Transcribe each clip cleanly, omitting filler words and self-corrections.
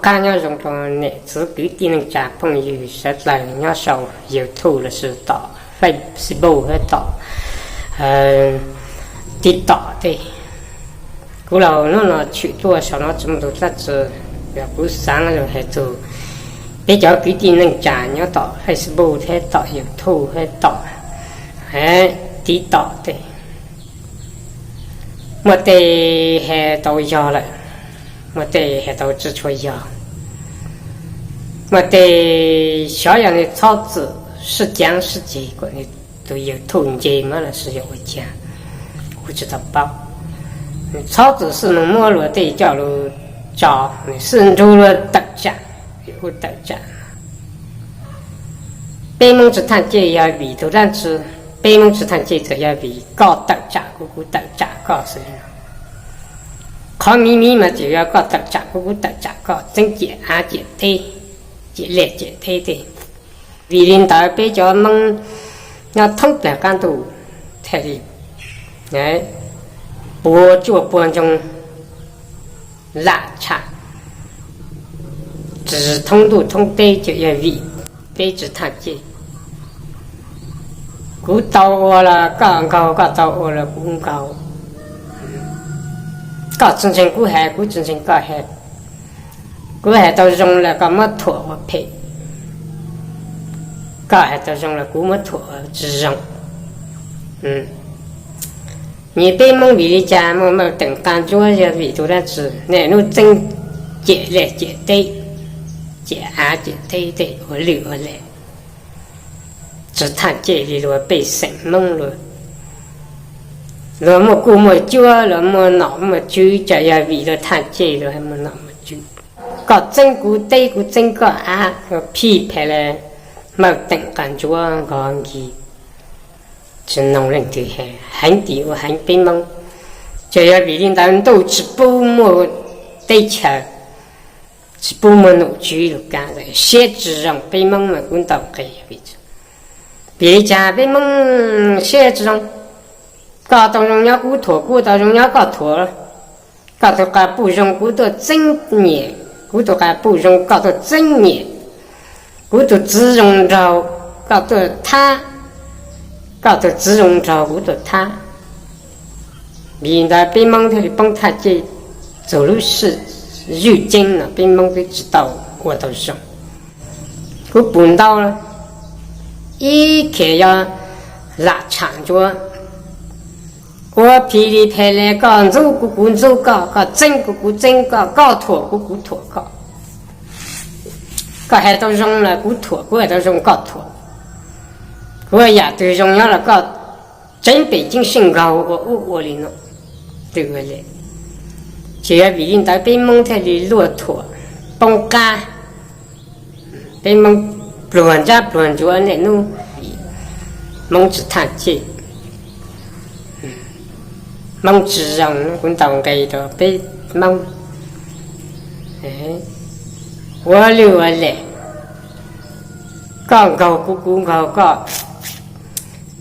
看要用着那只给点能加朋友实来要少有头了是到Facebook 和到地道的，古老那去多少那这么多杂志，也不三了还做，比较给点能加要到 Facebook 还到有头还到，地道的，我得还到腰了。我得还到支出腰，我得小样的草籽是姜是几个你都有统计嘛了是有姜，不知道包。草籽是能摸落的叫路找，你是入了特价，有特价。北蒙之探界要比头上吃，北蒙之探界则要比高特价，股特价高是。考秘密嘛，就要搞特价，股特价搞整洁安洁对，洁劣洁对的。为领导比较忙，要通不了干都太厉，不做半种拉差，只通都通对就要为被之探界。股到我了，搞到我了，股搞。搞真正股海，股真正搞海，股海都用了个摩托我配，搞海都用了股摩托只用，你北蒙为的家么么等干做些为多的子，那弄真节来节对，节安节对对，我留下来，只谈这里了被神蒙了。了么过么久啊，了么闹么久，这要为了他这了还么闹么久。搞真股对股真个啊，个批判了，没等感觉个去，是农人的很低我很悲蒙，这要为领导人都吃不么对吃，吃不么努居了干的，写字让悲蒙么滚到这位置，别家悲蒙写字让。搞到人家骨头，骨到人家搞脱了，搞到搞不用骨头正年，骨头搞不用搞到正年，骨头自用着，搞到他，搞到自用着骨头他。现在北蒙头的帮他这走路是入京了，北蒙都知道我都上，我搬到了，一看要拉长着。我噼里啪啦搞走咕咕走搞，搞整咕咕整搞，搞脱咕咕脱搞，搞还都用了咕脱，我还都用搞脱，我也都用了搞真北京身高我里呢，对不对？就要为领导北蒙台的骆驼，帮干，北蒙乱家乱做那种，蒙子探街。蒙自让滚到这的被蒙，我留下来，搞咕咕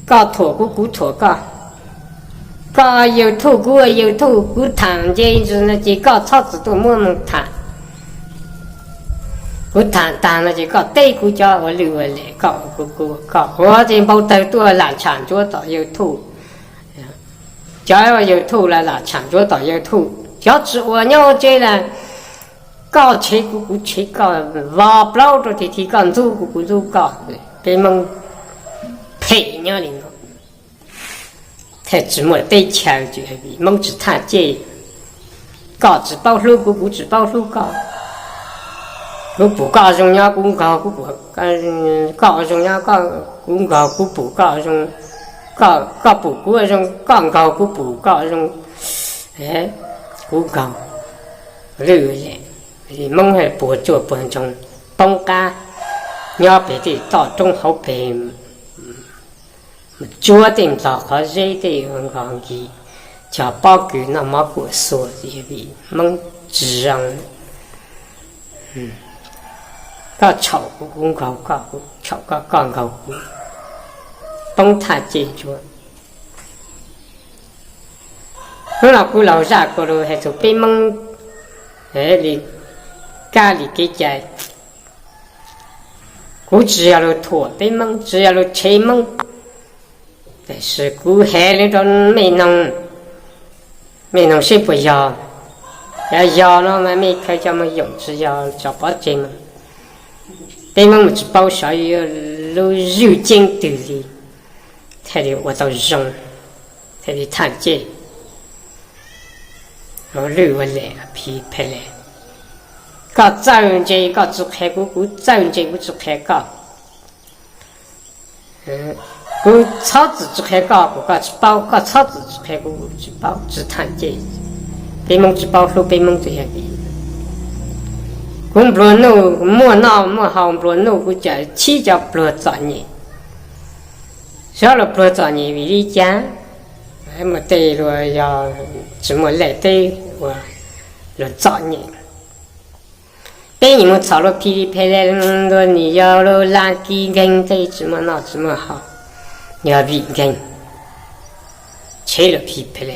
搞脱咕咕脱搞有土咕糖这就是那些搞草子都么么糖，咕糖那些搞对咕叫我留下来搞咕咕搞，我这包头多难抢做到有土。只要有土了啦，抢着到有土，要吃我鸟这了，搞切咕咕切搞，挖不着的天天搞走咕咕走搞，给蒙配鸟领导，太寂寞对瞧就比蒙只他这，搞只包路咕咕只包路搞，我不搞中央公搞咕咕，搞中央搞公搞咕不搞中。搞不过种刚搞不搞种，不搞，溜嘞，蒙还不做半种，帮家，要别的到中后边，决定找个热的很讲的，叫包谷那么过说这里蒙自然，搞炒股搞炒搞股。帮他解决。我老姑老家过路还做北蒙，你家里给家，我只要了拖被蒙，只要了车蒙，但是我还那种没弄谁不要，要了嘛没开叫么用，只要找不见嘛。被蒙只包上有路肉筋肚里，他的我都扔，他的探见，我溜我来皮拍来。个责任这个只开过，责任这个只开个，我草子只开个，个只包个草子只开过，只包只谈这，被蒙只包说被蒙这样的，我不弄莫闹莫好不弄我叫起叫不找你，少了不找你为你讲，还没对了要怎么来对我来找你。被你们炒了噼里啪啦的，你要了垃圾根对怎么闹怎么好，你要比根，切了噼里啪啦。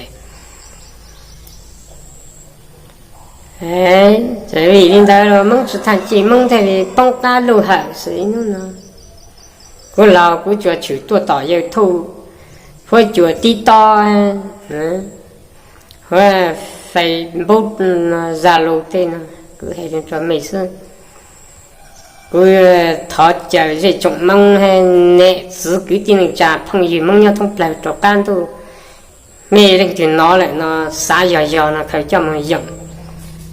哎，这位领导了，蒙出他进蒙台的帮家路好谁弄呢？我老姑叫去多倒油头，我脚地道啊，我非不绕路的呢。我还是做没事，我他叫这种梦还那自己的那家朋友梦要通不来做干都，没人就拿来那啥药那可叫么用，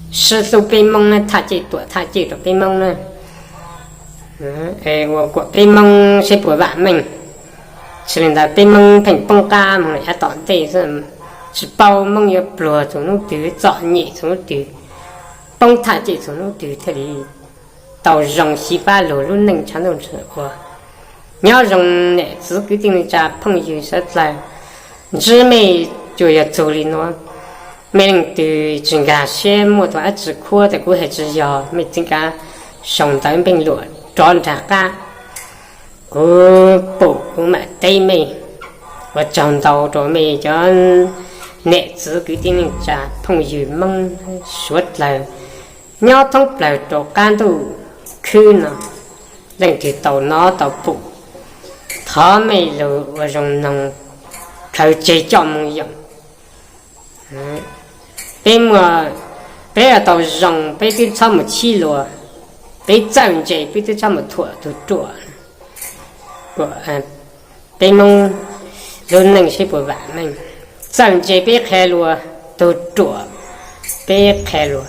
是都被蒙了，他这多他这都被蒙了，我被蒙是不完美，是人家被蒙凭崩家蒙也当对是包蒙也不落从那丢找你从那丢。帮他这种对他的到让西巴路路能传动车过，你要让呢自己的家朋友说来，姊妹就要走的喏，没人对人家羡慕的只苦的我还只要没人家上当并落转他家，我不我买对没，我长到着没叫呢自己的家朋友们说来。nhau thông lại cho can tu khứ nó lần thì tàu nó tàu phụ thọ mày lừa và rồng nòng khởi chế cho mong dụng bên mà bé ở tàu rồng bé đi cho một chi lùa bé chẳng chế bé đi cho một thua tu chùa của bên mong luôn nâng sẽ bồi vạn mình chẳng chế bé khai lùa tu chùa bé khai lùa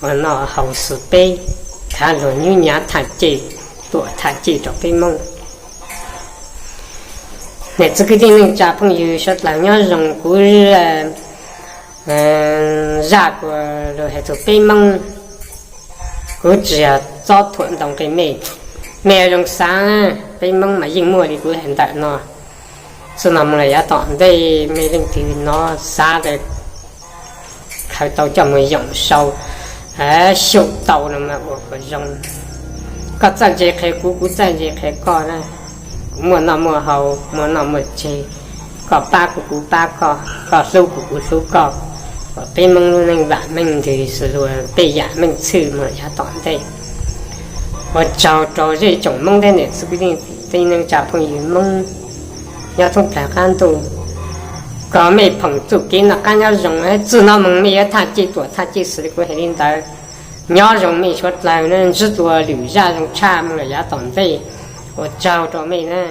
và nó hậu sự bê khá rồi như nhà thả chế tuổi thả chế cho bê mong để cho cái tiếng trả phong yêu rất là nhớ rằng của ra của rồi hệ thống bê mong của chỉ cho thuận đồng cái mẹ trong sáng bê mong mà yên mua thì của hiện tại nó số năm này đã tọn đây mẹ lên thì nó xa được khởi tàu cho người dùng sâu sụt tàu nó mà của rồng có chân gì khai cú chân gì khai co này mua nào mua hậu mua nào mua chơi có ba của có số của số có bên mông luôn anh bạn mình thì sử dụng bây giờ mình xử mà giá tọn đây và chào rồi chồng mông đây này sự quyết định tây năng trả phong yêu mông nhà thông cả can tu có mấy phòng chủ kiến là can nhau rồng ấy chỉ nó mông mấy thà chỉ tuổi thà chỉ xử của hệ liên tới nhỏ rồng mấy xuất lại nên rất tuổi lưu ra rồng cha mông là giá tọn đây và chào cho mấy nè